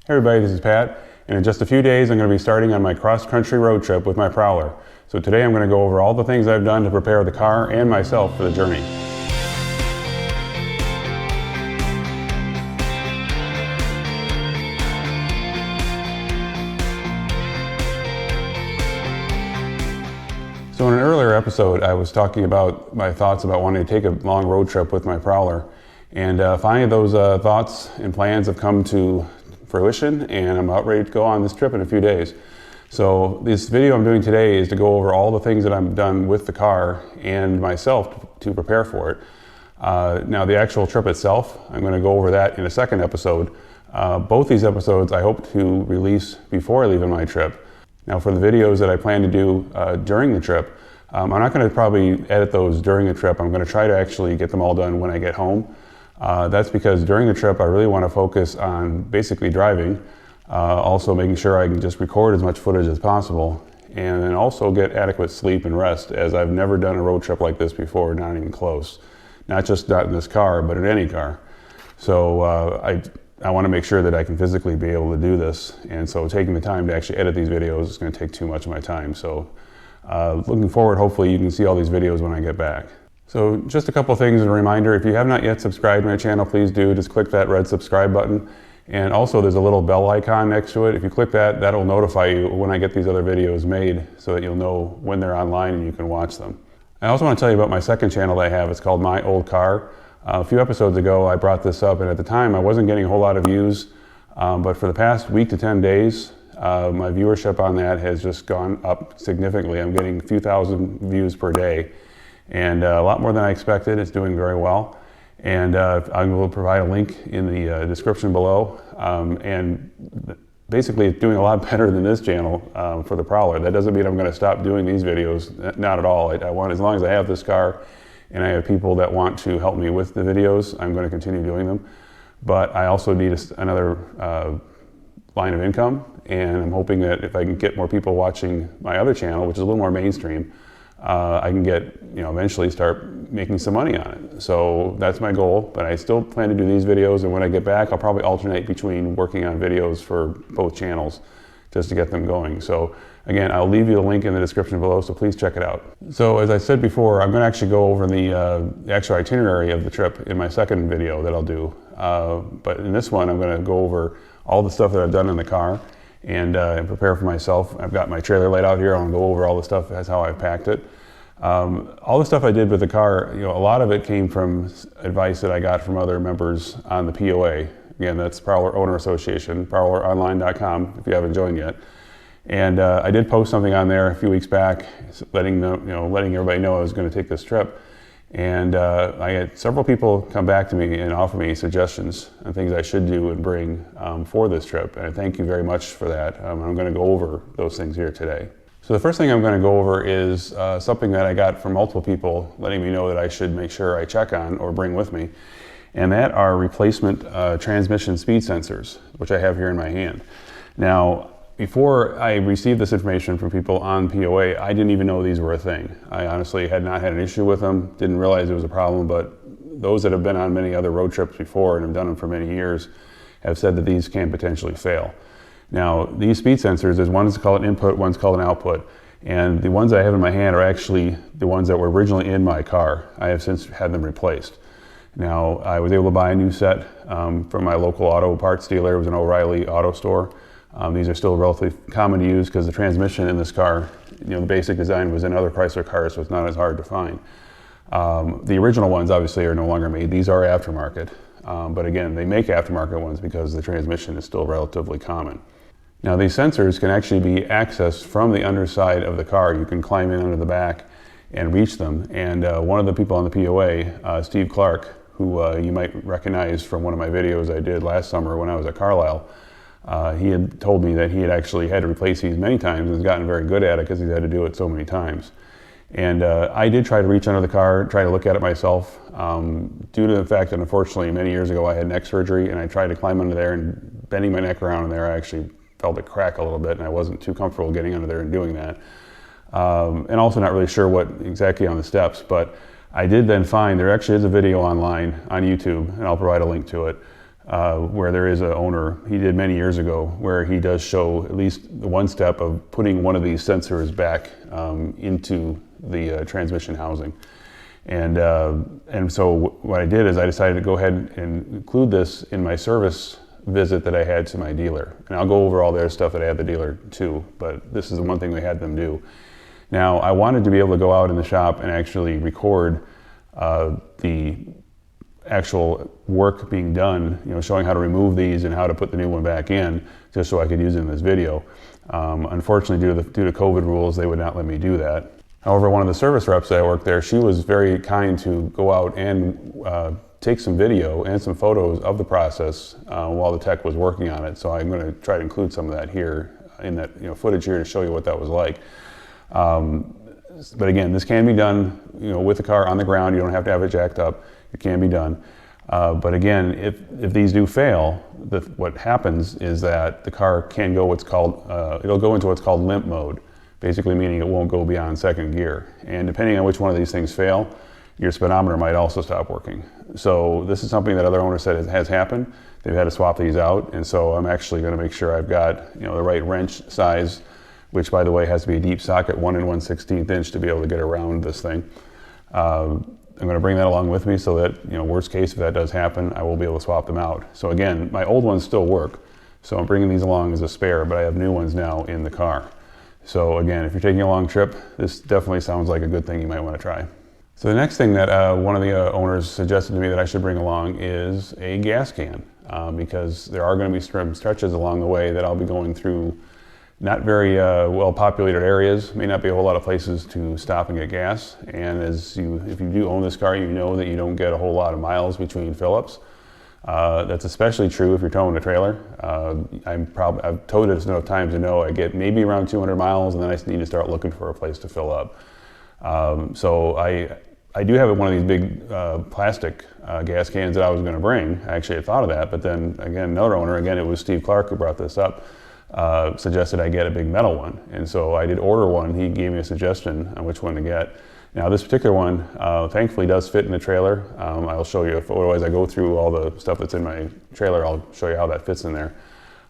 Hey everybody, this is Pat, and in just a few days I'm going to be starting on my cross-country road trip with my Prowler. So today I'm going to go over all the things I've done to prepare the car and myself for the journey. So in an earlier episode I was talking about my thoughts about wanting to take a long road trip with my Prowler, and finally those thoughts and plans have come to fruition, and I'm about ready to go on this trip in a few days. So this video I'm doing today is to go over all the things that I've done with the car and myself to prepare for it. Now the actual trip itself, I'm going to go over that in a second episode. Both these episodes I hope to release before I leave on my trip. Now for the videos that I plan to do during the trip, I'm not going to probably edit those during the trip. I'm going to try to actually get them all done when I get home. That's because during the trip I really want to focus on basically driving, also making sure I can just record as much footage as possible, and then also get adequate sleep and rest, as I've never done a road trip like this before, not even close. Not in this car, but in any car. So I want to make sure that I can physically be able to do this, and so taking the time to actually edit these videos is going to take too much of my time. So looking forward, hopefully you can see all these videos when I get back. So just a couple of things, and a reminder, if you have not yet subscribed to my channel, please do. Just click that red subscribe button. And also there's a little bell icon next to it. If you click that, that'll notify you when I get these other videos made, so that you'll know when they're online and you can watch them. I also want to tell you about my second channel that I have. It's called My Old Car. A few episodes ago I brought this up, and at the time I wasn't getting a whole lot of views, but for the past week to 10 days, my viewership on that has just gone up significantly. I'm getting a few thousand views per day, and a lot more than I expected. It's doing very well, and I will provide a link in the description below, and basically it's doing a lot better than this channel for the Prowler. That doesn't mean I'm going to stop doing these videos, not at all. I want, as long as I have this car and I have people that want to help me with the videos, I'm going to continue doing them. But I also need another line of income, and I'm hoping that if I can get more people watching my other channel, which is a little more mainstream, I can get, eventually start making some money on it. So that's my goal, but I still plan to do these videos, and when I get back I'll probably alternate between working on videos for both channels just to get them going. So again, I'll leave you the link in the description below, so please check it out. So as I said before, I'm going to actually go over the actual itinerary of the trip in my second video that I'll do. But in this one I'm going to go over all the stuff that I've done in the car and prepare for myself. I've got my trailer laid out here. I'll go over all the stuff, that's how I've packed it. All the stuff I did with the car, a lot of it came from advice that I got from other members on the POA. Again, that's Prowler Owner Association, prowleronline.com, if you haven't joined yet. And I did post something on there a few weeks back, letting everybody know I was going to take this trip. And I had several people come back to me and offer me suggestions on things I should do and bring for this trip. And I thank you very much for that. I'm going to go over those things here today. So the first thing I'm going to go over is something that I got from multiple people letting me know that I should make sure I check on or bring with me. And that are replacement transmission speed sensors, which I have here in my hand. Now, before I received this information from people on POA, I didn't even know these were a thing. I honestly had not had an issue with them, didn't realize it was a problem, but those that have been on many other road trips before and have done them for many years have said that these can potentially fail. Now, these speed sensors, there's one's called an input, one's called an output, and the ones I have in my hand are actually the ones that were originally in my car. I have since had them replaced. Now, I was able to buy a new set from my local auto parts dealer. It was an O'Reilly auto store. These are still relatively common to use because the transmission in this car, the basic design was in other Chrysler cars, so it's not as hard to find. The original ones obviously are no longer made. These are aftermarket, but again, they make aftermarket ones because the transmission is still relatively common. Now, these sensors can actually be accessed from the underside of the car. You can climb in under the back and reach them. And one of the people on the POA, Steve Clark, who you might recognize from one of my videos I did last summer when I was at Carlisle, he had told me that he had actually had to replace these many times and has gotten very good at it because he's had to do it so many times. And I did try to reach under the car, try to look at it myself, due to the fact that unfortunately many years ago I had neck surgery, and I tried to climb under there, and bending my neck around in there I actually felt it crack a little bit, and I wasn't too comfortable getting under there and doing that. And also not really sure what exactly on the steps, but I did then find there actually is a video online on YouTube, and I'll provide a link to it, where there is an owner, he did many years ago, where he does show at least one step of putting one of these sensors back into the transmission housing. And so what I did is I decided to go ahead and include this in my service visit that I had to my dealer. And I'll go over all their stuff that I had the dealer too, but this is the one thing we had them do. Now, I wanted to be able to go out in the shop and actually record the actual work being done, showing how to remove these and how to put the new one back in, just so I could use it in this video. Unfortunately, due to COVID rules, they would not let me do that. However, one of the service reps that I worked there, she was very kind to go out and take some video and some photos of the process while the tech was working on it. So I'm going to try to include some of that here in that footage here to show you what that was like. But again, this can be done with the car on the ground. You don't have to have it jacked up. It can be done. But again, if these do fail, what happens is that the car can go it'll go into what's called limp mode, basically meaning it won't go beyond second gear. And depending on which one of these things fail, your speedometer might also stop working. So this is something that other owners said has happened. They've had to swap these out. And so I'm actually going to make sure I've got the right wrench size, which by the way has to be a deep socket, 1 1/16 inch to be able to get around this thing. I'm going to bring that along with me so that, worst case, if that does happen, I will be able to swap them out. So again, my old ones still work. So I'm bringing these along as a spare, but I have new ones now in the car. So again, if you're taking a long trip, this definitely sounds like a good thing you might want to try. So the next thing that one of the owners suggested to me that I should bring along is a gas can, because there are going to be some stretches along the way that I'll be going through not very well populated areas, may not be a whole lot of places to stop and get gas. And if you do own this car, you know that you don't get a whole lot of miles between fill-ups. That's especially true if you're towing a trailer. I've towed it enough times to know I get maybe around 200 miles and then I need to start looking for a place to fill up. So I do have one of these big plastic gas cans that I was going to bring. I actually had thought of that, but then again, another owner, it was Steve Clark who brought this up, suggested I get a big metal one. And so I did order one. He gave me a suggestion on which one to get. Now this particular one, thankfully does fit in the trailer. I'll show you, otherwise I go through all the stuff that's in my trailer, I'll show you how that fits in there.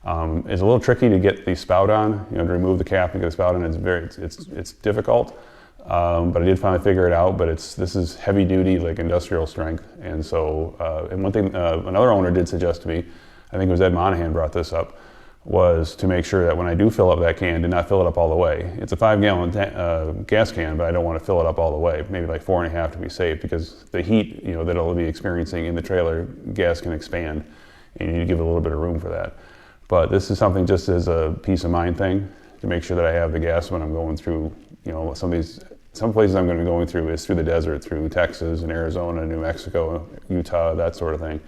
It's a little tricky to get the spout on, to remove the cap and get the spout on. It's difficult, but I did finally figure it out. But this is heavy duty, like industrial strength. And so, and one thing another owner did suggest to me, I think it was Ed Monahan brought this up, was to make sure that when I do fill up that can, to not fill it up all the way. It's a 5-gallon gas can, but I don't want to fill it up all the way, maybe like 4.5 to be safe, because the heat that it'll be experiencing in the trailer, gas can expand, and you need to give it a little bit of room for that. But this is something just as a peace of mind thing, to make sure that I have the gas when I'm going through, some places I'm going to be going through is through the desert, through Texas and Arizona, New Mexico, Utah, that sort of thing.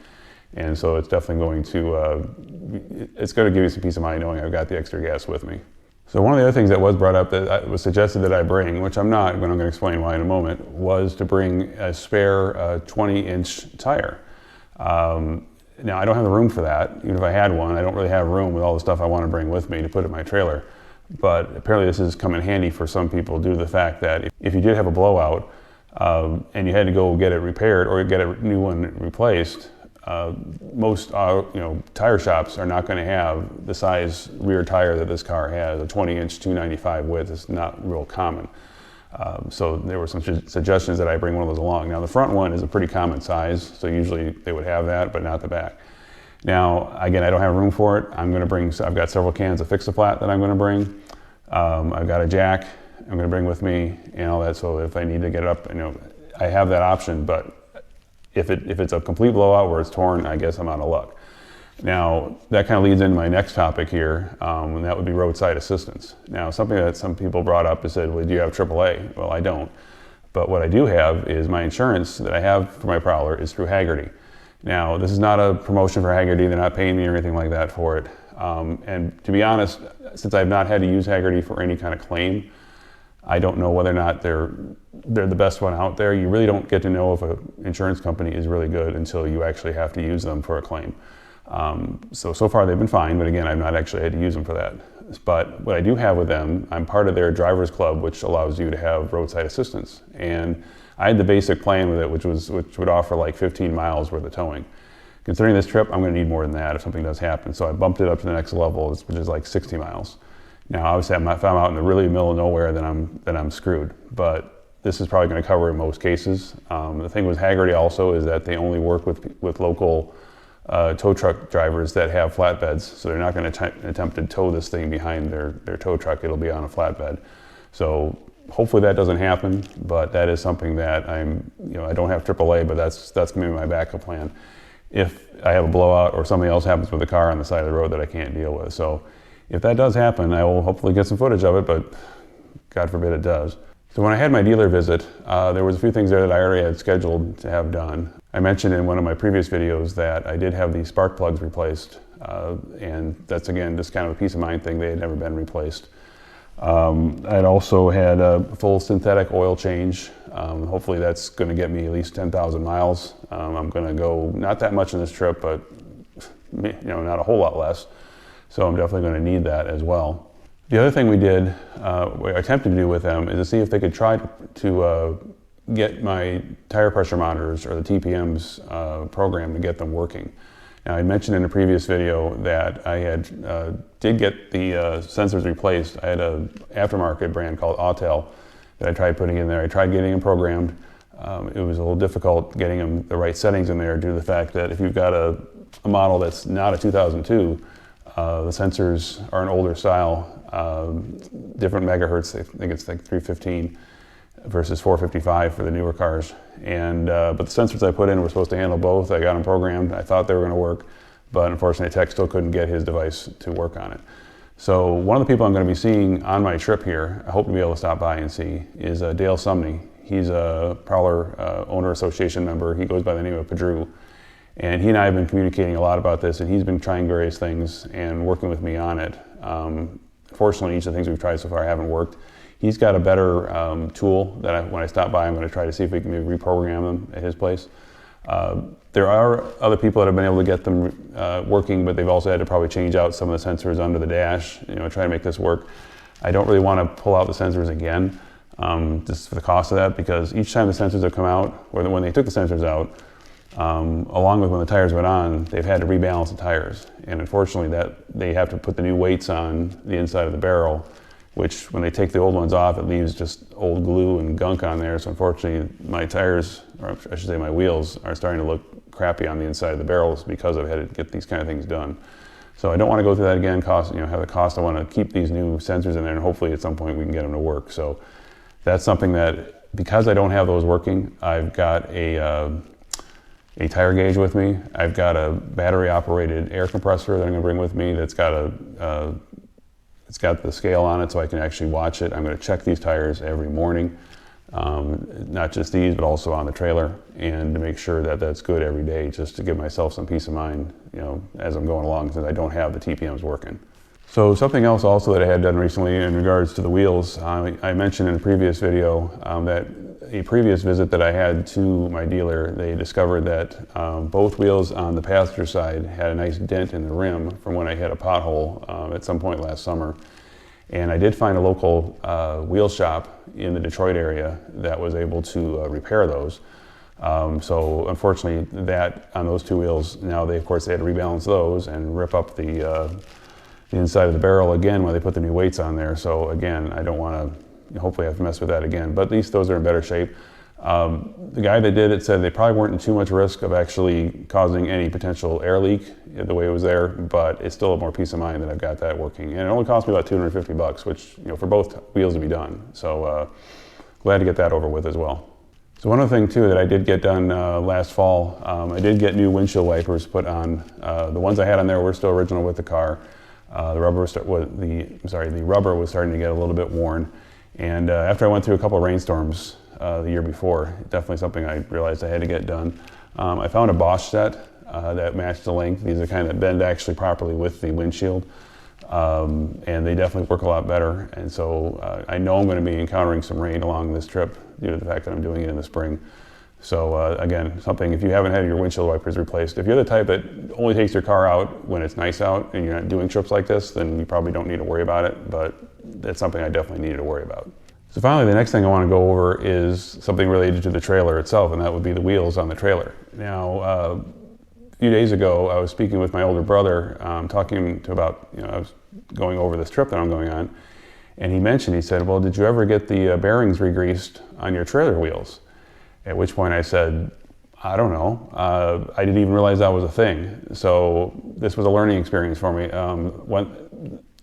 And so it's definitely going to give you some peace of mind knowing I've got the extra gas with me. So one of the other things that was brought up that was suggested that I bring, which I'm not, but I'm going to explain why in a moment, was to bring a spare 20-inch tire. Now I don't have the room for that. Even if I had one, I don't really have room with all the stuff I want to bring with me to put in my trailer. But apparently this has come in handy for some people due to the fact that if you did have a blowout and you had to go get it repaired or get a new one replaced, most tire shops are not going to have the size rear tire that this car has. A 20-inch 295 width is not real common. So there were some suggestions that I bring one of those along. Now the front one is a pretty common size, so usually they would have that, but not the back. Now again, I don't have room for it. I've got several cans of Fix-A-Flat that I'm going to bring. I've got a jack I'm going to bring with me and all that, so if I need to get it up, I have that option. But if it's a complete blowout where it's torn, I guess I'm out of luck. Now, that kind of leads into my next topic here, and that would be roadside assistance. Now, something that some people brought up is said, well, do you have AAA? Well, I don't. But what I do have is my insurance that I have for my Prowler is through Hagerty. Now, this is not a promotion for Hagerty. They're not paying me or anything like that for it. And to be honest, since I've not had to use Hagerty for any kind of claim, I don't know whether or not they're the best one out there. You really don't get to know if an insurance company is really good until you actually have to use them for a claim. So far they've been fine, but again, I've not actually had to use them for that. But what I do have with them, I'm part of their drivers club, which allows you to have roadside assistance. And I had the basic plan with it, which would offer like 15 miles worth of towing. considering this trip, I'm going to need more than that if something does happen. So I bumped it up to the next level, which is like 60 miles. Now, obviously, if I'm out in the really middle of nowhere, then I'm screwed. But this is probably going to cover in most cases. The thing with Haggerty also is that they only work with local tow truck drivers that have flatbeds, so they're not going to attempt to tow this thing behind their tow truck. It'll be on a flatbed. So hopefully that doesn't happen, but that is something that I don't have AAA, but that's going to be my backup plan if I have a blowout or something else happens with the car on the side of the road that I can't deal with. So if that does happen, I will hopefully get some footage of it, but God forbid it does. So when I had my dealer visit, there was a few things there that I already had scheduled to have done. I mentioned in one of my previous videos that I did have the spark plugs replaced, and that's again just kind of a peace of mind thing. They had never been replaced. I'd also had a full synthetic oil change. Hopefully that's going to get me at least 10,000 miles. I'm going to go not that much in this trip, but not a whole lot less. So I'm definitely going to need that as well. The other thing we attempted to do with them is to see if they could try to get my tire pressure monitors or the TPMs program to get them working. Now, I mentioned in a previous video that I did get the sensors replaced. I had an aftermarket brand called Autel that I tried putting in there. I tried getting them programmed. It was a little difficult getting them the right settings in there due to the fact that if you've got a model that's not a 2002, the sensors are an older style, different megahertz. I think it's like 315 versus 455 for the newer cars. But the sensors I put in were supposed to handle both. I got them programmed. I thought they were going to work, but unfortunately, tech still couldn't get his device to work on it. So one of the people I'm going to be seeing on my trip here, I hope to be able to stop by and see, is Dale Sumney. He's a Prowler Owner Association member. He goes by the name of Padru. And he and I have been communicating a lot about this, and he's been trying various things and working with me on it. Fortunately, each of the things we've tried so far haven't worked. He's got a better tool that when I stop by, I'm going to try to see if we can maybe reprogram them at his place. There are other people that have been able to get them working, but they've also had to probably change out some of the sensors under the dash, try to make this work. I don't really want to pull out the sensors again, just for the cost of that, because each time the sensors have come out, or when they took the sensors out, along with when the tires went on, they've had to rebalance the tires. And unfortunately, they have to put the new weights on the inside of the barrel, which when they take the old ones off, it leaves just old glue and gunk on there. So unfortunately, my tires, or I should say my wheels, are starting to look crappy on the inside of the barrels because I've had to get these kind of things done. So I don't want to go through that again, have the cost. I want to keep these new sensors in there, and hopefully at some point we can get them to work. So that's something that, because I don't have those working, I've got a tire gauge with me. I've got a battery-operated air compressor that I'm going to bring with me that's got it's got the scale on it so I can actually watch it. I'm going to check these tires every morning, not just these, but also on the trailer, and to make sure that that's good every day, just to give myself some peace of mind, as I'm going along, since I don't have the TPMs working. So something else also that I had done recently in regards to the wheels, I mentioned in a previous video that a previous visit that I had to my dealer, they discovered that both wheels on the passenger side had a nice dent in the rim from when I hit a pothole at some point last summer. And I did find a local wheel shop in the Detroit area that was able to repair those. So unfortunately, that on those two wheels, now of course they had to rebalance those and rip up the inside of the barrel again when they put the new weights on there. So again, I don't want to hopefully have to mess with that again, but at least those are in better shape. The guy that did it said they probably weren't in too much risk of actually causing any potential air leak the way it was there, but it's still more peace of mind that I've got that working. And it only cost me about $250, which, for both wheels to be done. So glad to get that over with as well. So one other thing too that I did get done last fall, I did get new windshield wipers put on. The ones I had on there were still original with the car. The rubber was starting to get a little bit worn. And after I went through a couple of rainstorms the year before, definitely something I realized I had to get done. I found a Bosch set that matched the length. These are kind that bend actually properly with the windshield. And they definitely work a lot better. And so I know I'm going to be encountering some rain along this trip due to the fact that I'm doing it in the spring. So again, something, if you haven't had your windshield wipers replaced, if you're the type that only takes your car out when it's nice out and you're not doing trips like this, then you probably don't need to worry about it. But that's something I definitely needed to worry about. So finally, the next thing I want to go over is something related to the trailer itself, and that would be the wheels on the trailer. Now, few days ago, I was speaking with my older brother, talking to about, I was going over this trip that I'm going on, and he said, well, did you ever get the bearings re-greased on your trailer wheels? At which point I said, I don't know. I didn't even realize that was a thing. So this was a learning experience for me.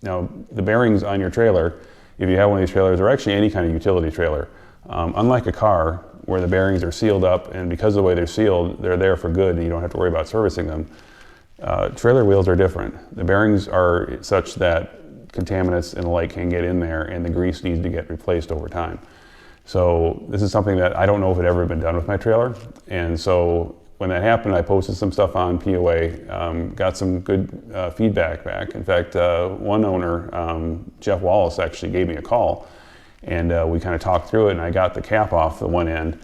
Now, the bearings on your trailer, if you have one of these trailers, or actually any kind of utility trailer, unlike a car where the bearings are sealed up, and because of the way they're sealed, they're there for good and you don't have to worry about servicing them. Trailer wheels are different. The bearings are such that contaminants and the like can get in there, and the grease needs to get replaced over time. So this is something that I don't know if it ever been done with my trailer. And so when that happened, I posted some stuff on POA, got some good feedback back. In fact, one owner, Jeff Wallace, actually gave me a call, and we kind of talked through it, and I got the cap off the one end.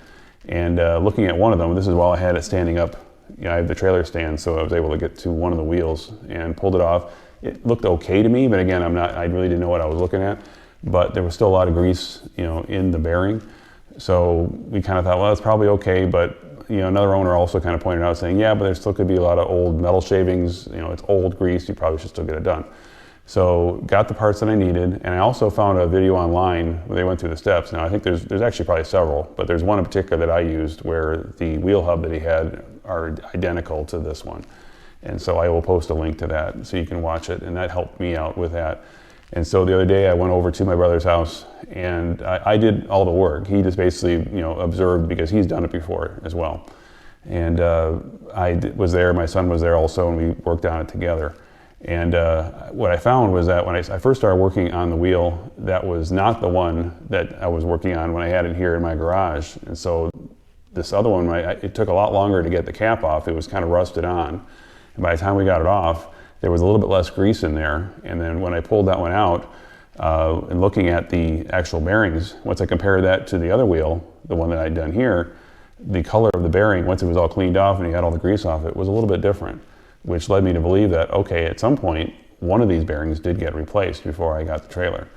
And looking at one of them, this is while I had it standing up, I have the trailer stand, so I was able to get to one of the wheels and pulled it off. It looked okay to me, but again, I really didn't know what I was looking at. But there was still a lot of grease, in the bearing. So we kind of thought, well, it's probably okay. But, another owner also kind of pointed out saying, yeah, but there still could be a lot of old metal shavings. It's old grease. You probably should still get it done. So got the parts that I needed. And I also found a video online where they went through the steps. Now, I think there's actually probably several, but there's one in particular that I used where the wheel hub that he had are identical to this one. And so I will post a link to that so you can watch it. And that helped me out with that. And so the other day I went over to my brother's house, and I did all the work. He just basically, observed because he's done it before as well. And was there, my son was there also, and we worked on it together. And what I found was that when I first started working on the wheel, that was not the one that I was working on when I had it here in my garage. And so this other one, it took a lot longer to get the cap off. It was kind of rusted on. And by the time we got it off, there was a little bit less grease in there. And then when I pulled that one out, and looking at the actual bearings, once I compared that to the other wheel, the one that I'd done here, the color of the bearing, once it was all cleaned off and you had all the grease off it, was a little bit different, which led me to believe that, okay, at some point, one of these bearings did get replaced before I got the trailer.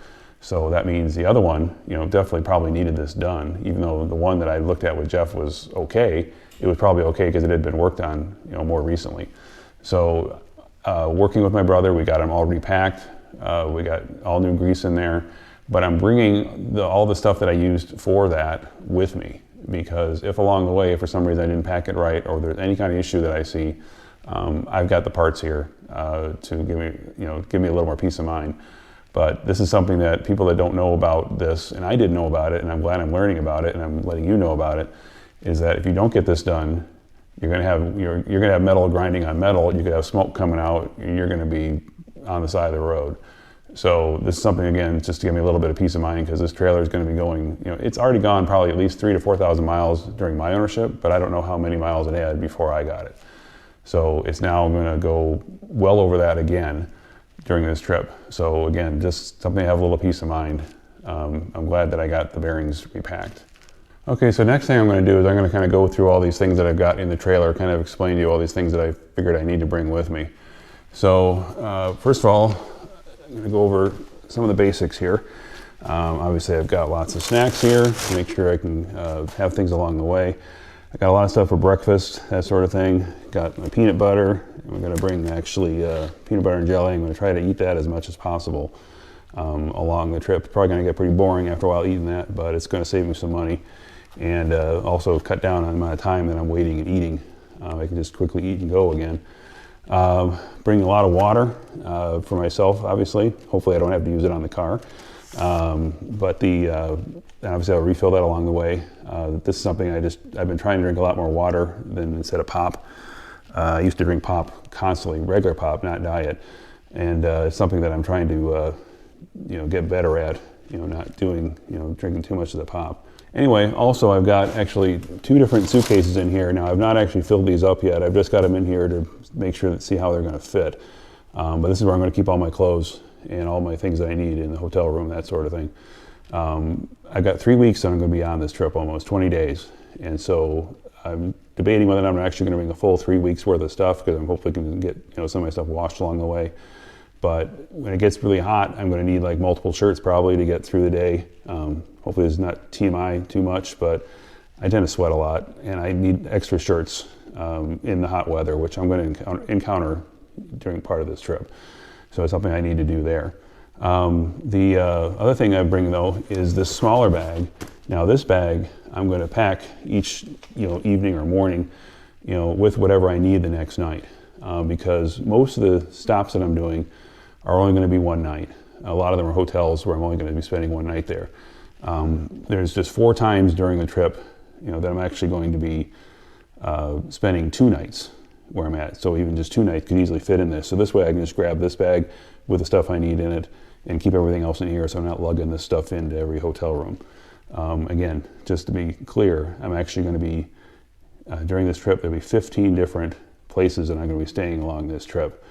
So that means the other one, definitely probably needed this done. Even though the one that I looked at with Jeff was okay, it was probably okay because it had been worked on, more recently. So working with my brother, we got them all repacked. We got all new grease in there, but I'm bringing all the stuff that I used for that with me, because if along the way, if for some reason I didn't pack it right, or there's any kind of issue that I see, I've got the parts here to give me a little more peace of mind. But this is something that people that don't know about this, and I didn't know about it, and I'm glad I'm learning about it, and I'm letting you know about it, is that if you don't get this done, you're gonna have metal grinding on metal. You could have smoke coming out, and you're gonna be on the side of the road. So this is something, again, just to give me a little bit of peace of mind, because this trailer is going to be going, it's already gone probably at least 3,000 to 4,000 miles during my ownership, but I don't know how many miles it had before I got it. So it's now going to go well over that again during this trip. So again, just something to have a little peace of mind. I'm glad that I got the bearings repacked. Okay, so next thing I'm going to do is I'm going to kind of go through all these things that I've got in the trailer, kind of explain to you all these things that I figured I need to bring with me. So first of all, I'm going to go over some of the basics here. Obviously I've got lots of snacks here to make sure I can have things along the way. I got a lot of stuff for breakfast, that sort of thing. Got my peanut butter. I'm going to bring actually peanut butter and jelly. I'm going to try to eat that as much as possible along the trip. It's probably going to get pretty boring after a while eating that, but it's going to save me some money. And also cut down on the amount of time that I'm waiting and eating. I can just quickly eat and go again. Bring a lot of water for myself, obviously. Hopefully I don't have to use it on the car. But obviously I'll refill that along the way. This is something I've been trying to drink a lot more water than instead of pop. I used to drink pop constantly, regular pop, not diet. And it's something that I'm trying to get better at, not doing, drinking too much of the pop. Anyway, also I've got actually 2 different suitcases in here. Now I've not actually filled these up yet. I've just got them in here to make sure see how they're going to fit. But this is where I'm going to keep all my clothes and all my things that I need in the hotel room, that sort of thing. I've got 3 weeks that I'm going to be on this trip, almost 20 days. And so I'm debating whether I'm actually going to bring a full 3 weeks worth of stuff, because I'm hopefully going to get some of my stuff washed along the way. But when it gets really hot, I'm going to need like multiple shirts probably to get through the day. Hopefully it's not TMI too much, but I tend to sweat a lot, and I need extra shirts in the hot weather, which I'm going to encounter during part of this trip. So it's something I need to do there. The other thing I bring though is this smaller bag. Now this bag I'm going to pack each evening or morning with whatever I need the next night, because most of the stops that I'm doing are only going to be one night. A lot of them are hotels where I'm only going to be spending one night there. There's just 4 times during the trip that I'm actually going to be spending 2 nights where I'm at. So even just 2 nights could easily fit in this. So this way I can just grab this bag with the stuff I need in it and keep everything else in here, so I'm not lugging this stuff into every hotel room. Again, just to be clear, I'm actually going to be, during this trip, there'll be 15 different places that I'm going to be staying along this trip.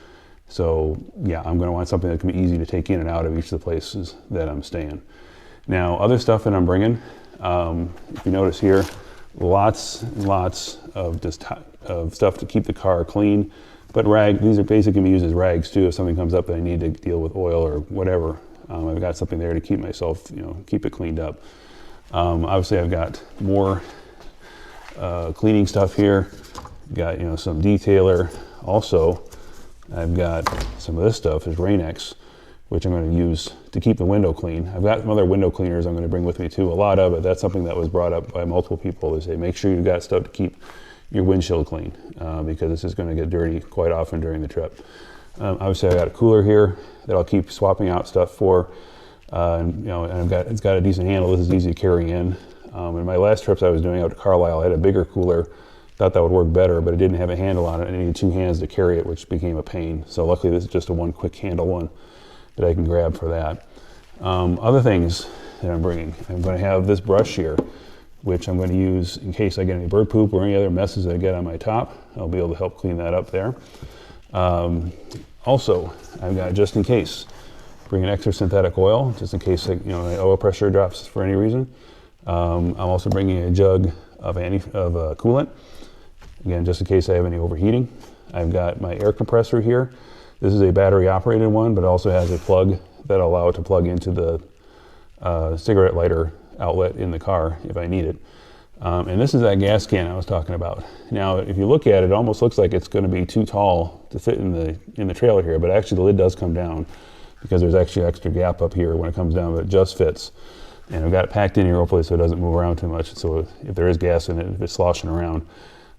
So yeah, I'm going to want something that can be easy to take in and out of each of the places that I'm staying. Now, other stuff that I'm bringing, if you notice here, lots and lots of of stuff to keep the car clean. But these are basically going to be used as rags too if something comes up that I need to deal with oil or whatever. I've got something there to keep myself, keep it cleaned up. Obviously, I've got more cleaning stuff here. Got some detailer. Also, I've got some of this stuff is Rain-X, which I'm going to use to keep the window clean. I've got some other window cleaners I'm going to bring with me too. A lot of it. That's something that was brought up by multiple people. They say make sure you've got stuff to keep your windshield clean, because this is going to get dirty quite often during the trip. Obviously, I got a cooler here that I'll keep swapping out stuff for, and it's got a decent handle. This is easy to carry in. In my last trips I was doing out to Carlisle, I had a bigger cooler. Thought that would work better, but it didn't have a handle on it. I needed 2 hands to carry it, which became a pain. So luckily, this is just a one quick handle one that I can grab for that. Other things that I'm bringing, I'm going to have this brush here, which I'm going to use in case I get any bird poop or any other messes that I get on my top. I'll be able to help clean that up there. Also, I've got, just in case, bring an extra synthetic oil, just in case my oil pressure drops for any reason. I'm also bringing a jug of coolant, again, just in case I have any overheating. I've got my air compressor here. This is a battery operated one, but it also has a plug that'll allow it to plug into the cigarette lighter outlet in the car if I need it. And this is that gas can I was talking about. Now, if you look at it, it almost looks like it's going to be too tall to fit in the trailer here, but actually the lid does come down because there's actually extra gap up here when it comes down, but it just fits. And I've got it packed in here hopefully so it doesn't move around too much. So if there is gas in it, if it's sloshing around.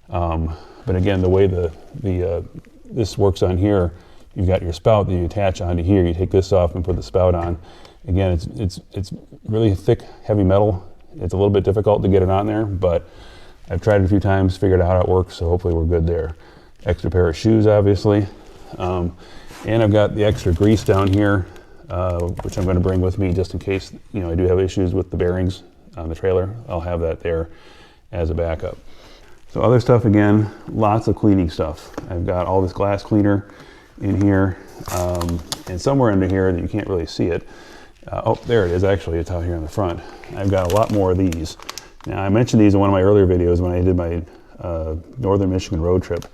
But again, the way this works on here, you've got your spout that you attach onto here. You take this off and put the spout on. Again, it's really thick, heavy metal. It's a little bit difficult to get it on there, but I've tried it a few times, figured out how it works, so hopefully we're good there. Extra pair of shoes, obviously. And I've got the extra grease down here, which I'm going to bring with me just in case I do have issues with the bearings on the trailer. I'll have that there as a backup. So other stuff, again, lots of cleaning stuff. I've got all this glass cleaner in here, and somewhere under here that you can't really see it. Oh, there it is, actually, it's out here in the front. I've got a lot more of these. Now, I mentioned these in one of my earlier videos when I did my Northern Michigan road trip,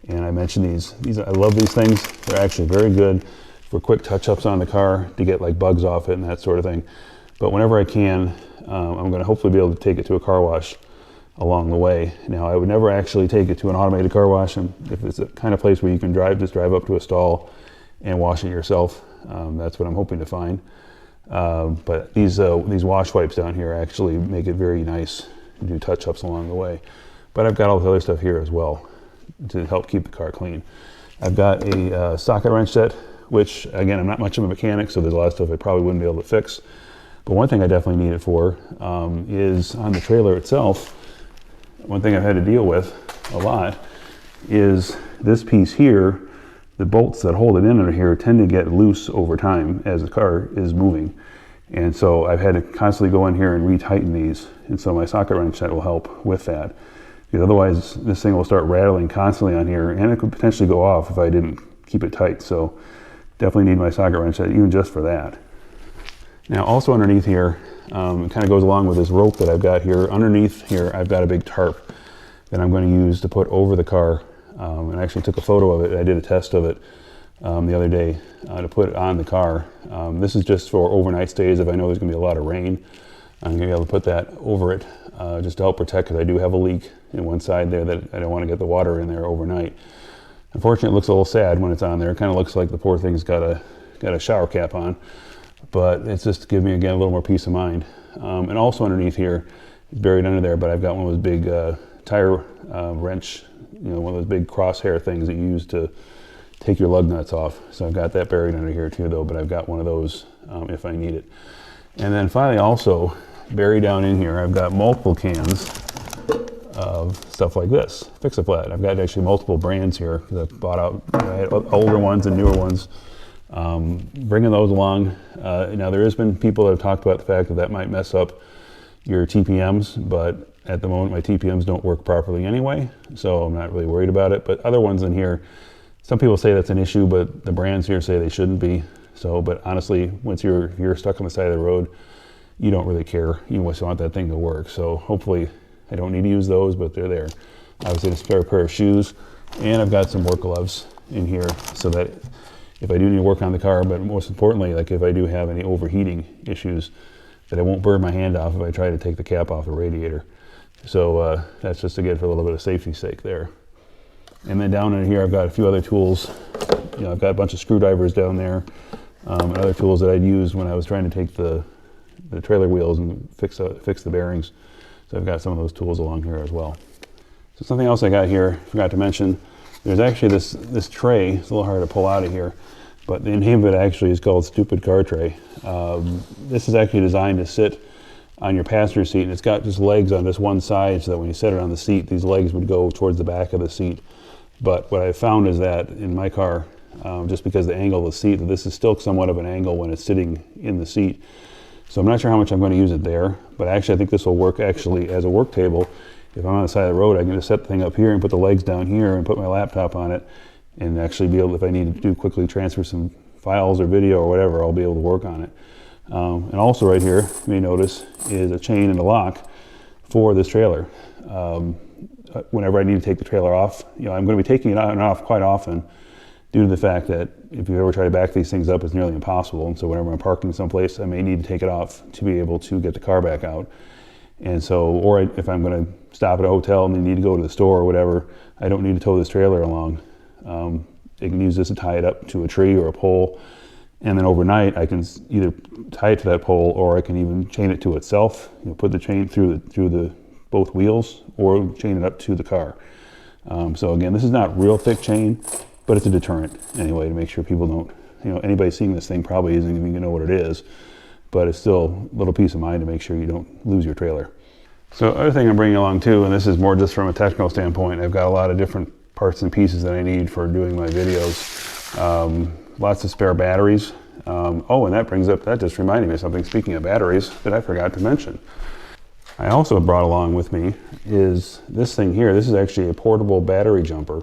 and I mentioned these. I love these things. They're actually very good for quick touch-ups on the car to get like bugs off it and that sort of thing. But whenever I can, I'm going to hopefully be able to take it to a car wash along the way. Now, I would never actually take it to an automated car wash, and if it's the kind of place where you can just drive up to a stall and wash it yourself. That's what I'm hoping to find. But these wash wipes down here actually make it very nice to do touch-ups along the way. But I've got all the other stuff here as well to help keep the car clean. I've got a socket wrench set, which again, I'm not much of a mechanic, so there's a lot of stuff I probably wouldn't be able to fix. But one thing I definitely need it for is on the trailer itself. One thing I've had to deal with a lot is this piece here. The bolts that hold it in under here tend to get loose over time as the car is moving. And so I've had to constantly go in here and retighten these. And so my socket wrench set will help with that. Because otherwise this thing will start rattling constantly on here, and it could potentially go off if I didn't keep it tight. So definitely need my socket wrench set even just for that. Now also underneath here, it kind of goes along with this rope that I've got here. Underneath here I've got a big tarp that I'm going to use to put over the car. And I actually took a photo of it. I did a test of it the other day to put it on the car. This is just for overnight stays if I know there's going to be a lot of rain. I'm going to be able to put that over it just to help protect, because I do have a leak in one side there that I don't want to get the water in there overnight. Unfortunately, it looks a little sad when it's on there. It kind of looks like the poor thing's got a shower cap on, but it's just to give me, again, a little more peace of mind. And also underneath here, buried under there, but I've got one of those big tire wrench, one of those big crosshair things that you use to take your lug nuts off. So I've got that buried under here too, though, but I've got one of those if I need it. And then finally, also buried down in here, I've got multiple cans of stuff like this, Fix-A-Flat. I've got actually multiple brands here because I bought out, I had older ones and newer ones. Bringing those along. Now there has been people that have talked about the fact that that might mess up your TPMs, but at the moment my TPMs don't work properly anyway, so I'm not really worried about it. But other ones in here, some people say that's an issue, but the brands here say they shouldn't be. So, but honestly, once you're stuck on the side of the road, you don't really care. You just want that thing to work. So hopefully I don't need to use those, but they're there. Obviously a spare pair of shoes, and I've got some work gloves in here so that if I do need to work on the car, but most importantly, like if I do have any overheating issues, that I won't burn my hand off if I try to take the cap off the radiator. So that's just again for a little bit of safety's sake there. And then down in here, I've got a few other tools. I've got a bunch of screwdrivers down there, and other tools that I'd use when I was trying to take the trailer wheels and fix the bearings. So I've got some of those tools along here as well. So something else I got here, forgot to mention, there's actually this tray. It's a little hard to pull out of here, but the name of it actually is called Stupid Car Tray. This is actually designed to sit on your passenger seat, and it's got just legs on this one side so that when you set it on the seat, these legs would go towards the back of the seat. But what I found is that in my car, just because of the angle of the seat, that this is still somewhat of an angle when it's sitting in the seat. So I'm not sure how much I'm going to use it there, but actually I think this will work actually as a work table. If I'm on the side of the road, I can just set the thing up here and put the legs down here and put my laptop on it, and actually be able, if I need to quickly transfer some files or video or whatever, I'll be able to work on it. And also right here, you may notice, is a chain and a lock for this trailer. Whenever I need to take the trailer off, I'm going to be taking it on and off quite often due to the fact that if you ever try to back these things up, it's nearly impossible. And so whenever I'm parking someplace, I may need to take it off to be able to get the car back out. And so, or if I'm going to stop at a hotel and need to go to the store or whatever, I don't need to tow this trailer along. I can use this to tie it up to a tree or a pole. And then overnight, I can either tie it to that pole, or I can even chain it to itself. Put the chain through the both wheels, or chain it up to the car. So again, this is not real thick chain, but it's a deterrent anyway to make sure people don't. Anybody seeing this thing probably isn't even going to know what it is, but it's still a little peace of mind to make sure you don't lose your trailer. So other thing I'm bringing along too, and this is more just from a technical standpoint, I've got a lot of different parts and pieces that I need for doing my videos. Lots of spare batteries. And that just reminded me of something, speaking of batteries, that I forgot to mention. I also brought along with me is this thing here. This is actually a portable battery jumper.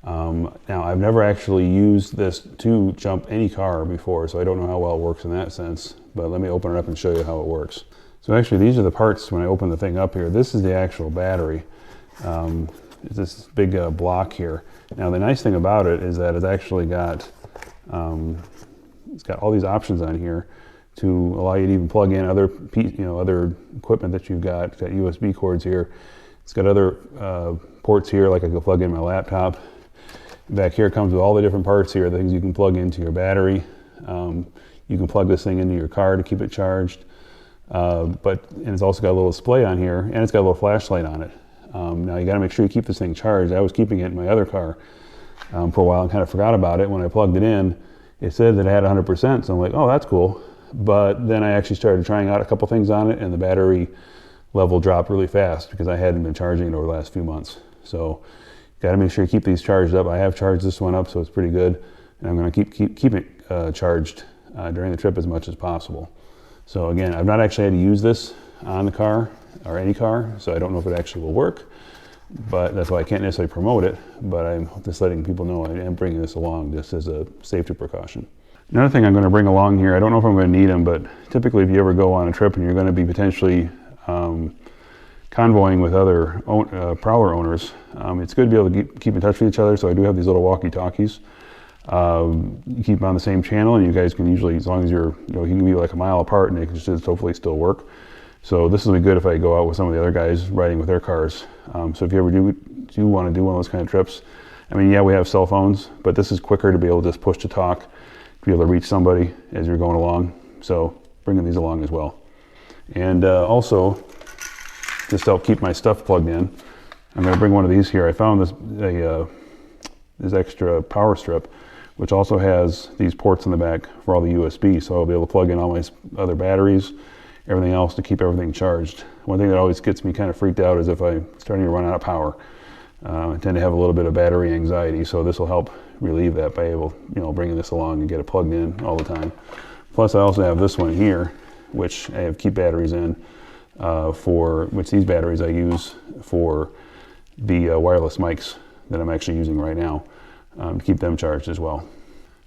Now, I've never actually used this to jump any car before, so I don't know how well it works in that sense, but let me open it up and show you how it works. So actually, these are the parts when I open the thing up here. This is the actual battery. It's this big block here. Now, the nice thing about it is that it's actually got all these options on here to allow you to even plug in other equipment that you've got. It's got USB cords here. It's got other ports here, like I can plug in my laptop. Back here comes with all the different parts here, the things you can plug into your battery. You can plug this thing into your car to keep it charged. And it's also got a little display on here, and it's got a little flashlight on it. Now you got to make sure you keep this thing charged. I was keeping it in my other car for a while and kind of forgot about it. When I plugged it in, it said that it had 100%, so I'm like, oh, that's cool. But then I actually started trying out a couple things on it, and the battery level dropped really fast because I hadn't been charging it over the last few months. So got to make sure you keep these charged up. I have charged this one up, so it's pretty good, and I'm going to keep it charged during the trip as much as possible. So again, I've not actually had to use this on the car or any car, so I don't know if it actually will work, but that's why I can't necessarily promote it, but I'm just letting people know I am bringing this along just as a safety precaution. Another thing I'm going to bring along here, I don't know if I'm going to need them, but typically if you ever go on a trip and you're going to be potentially convoying with other Prowler owners, it's good to be able to keep in touch with each other, so I do have these little walkie-talkies. You keep them on the same channel, and you guys can usually, as long as you can be like a mile apart, and they can just hopefully still work. So this will be good if I go out with some of the other guys riding with their cars. So if you ever do want to do one of those kind of trips, I mean, yeah, we have cell phones, but this is quicker to be able to just push to talk, to be able to reach somebody as you're going along. So bringing these along as well. And also, just to help keep my stuff plugged in, I'm going to bring one of these here. I found this extra power strip, which also has these ports in the back for all the USB, so I'll be able to plug in all my other batteries, everything else to keep everything charged. One thing that always gets me kind of freaked out is if I'm starting to run out of power. I tend to have a little bit of battery anxiety, so this will help relieve that by bringing this along and get it plugged in all the time. Plus, I also have this one here, which I have keep batteries in, which these batteries I use for the wireless mics that I'm actually using right now, to keep them charged as well.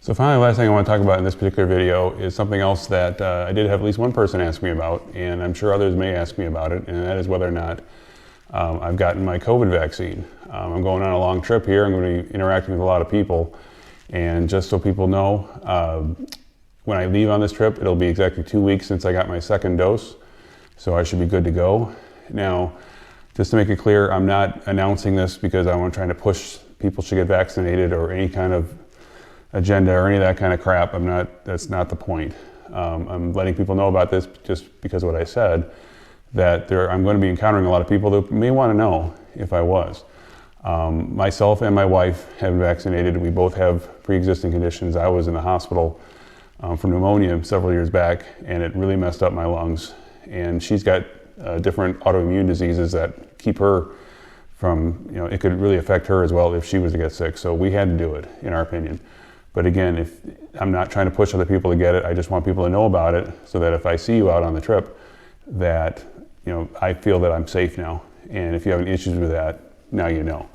So finally, the last thing I want to talk about in this particular video is something else that I did have at least one person ask me about, and I'm sure others may ask me about it, and that is whether or not I've gotten my COVID vaccine. I'm going on a long trip here. I'm going to be interacting with a lot of people, and just so people know, when I leave on this trip, it'll be exactly 2 weeks since I got my second dose, so I should be good to go. Now, just to make it clear, I'm not announcing this because I'm trying to push people should get vaccinated or any kind of agenda or any of that kind of crap. That's not the point. I'm letting people know about this just because of what I said, that I'm going to be encountering a lot of people that may want to know if I was. Myself and my wife have been vaccinated. We both have pre-existing conditions. I was in the hospital for pneumonia several years back, and it really messed up my lungs. And she's got different autoimmune diseases that keep her from, it could really affect her as well if she was to get sick. So we had to do it, in our opinion. But again, I'm not trying to push other people to get it. I just want people to know about it so that if I see you out on the trip, that I feel that I'm safe now. And if you have any issues with that, now you know.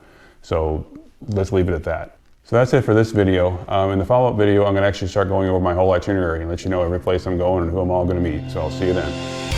So let's leave it at that. So that's it for this video. In the follow-up video, I'm going to actually start going over my whole itinerary and let you know every place I'm going and who I'm all going to meet. So I'll see you then.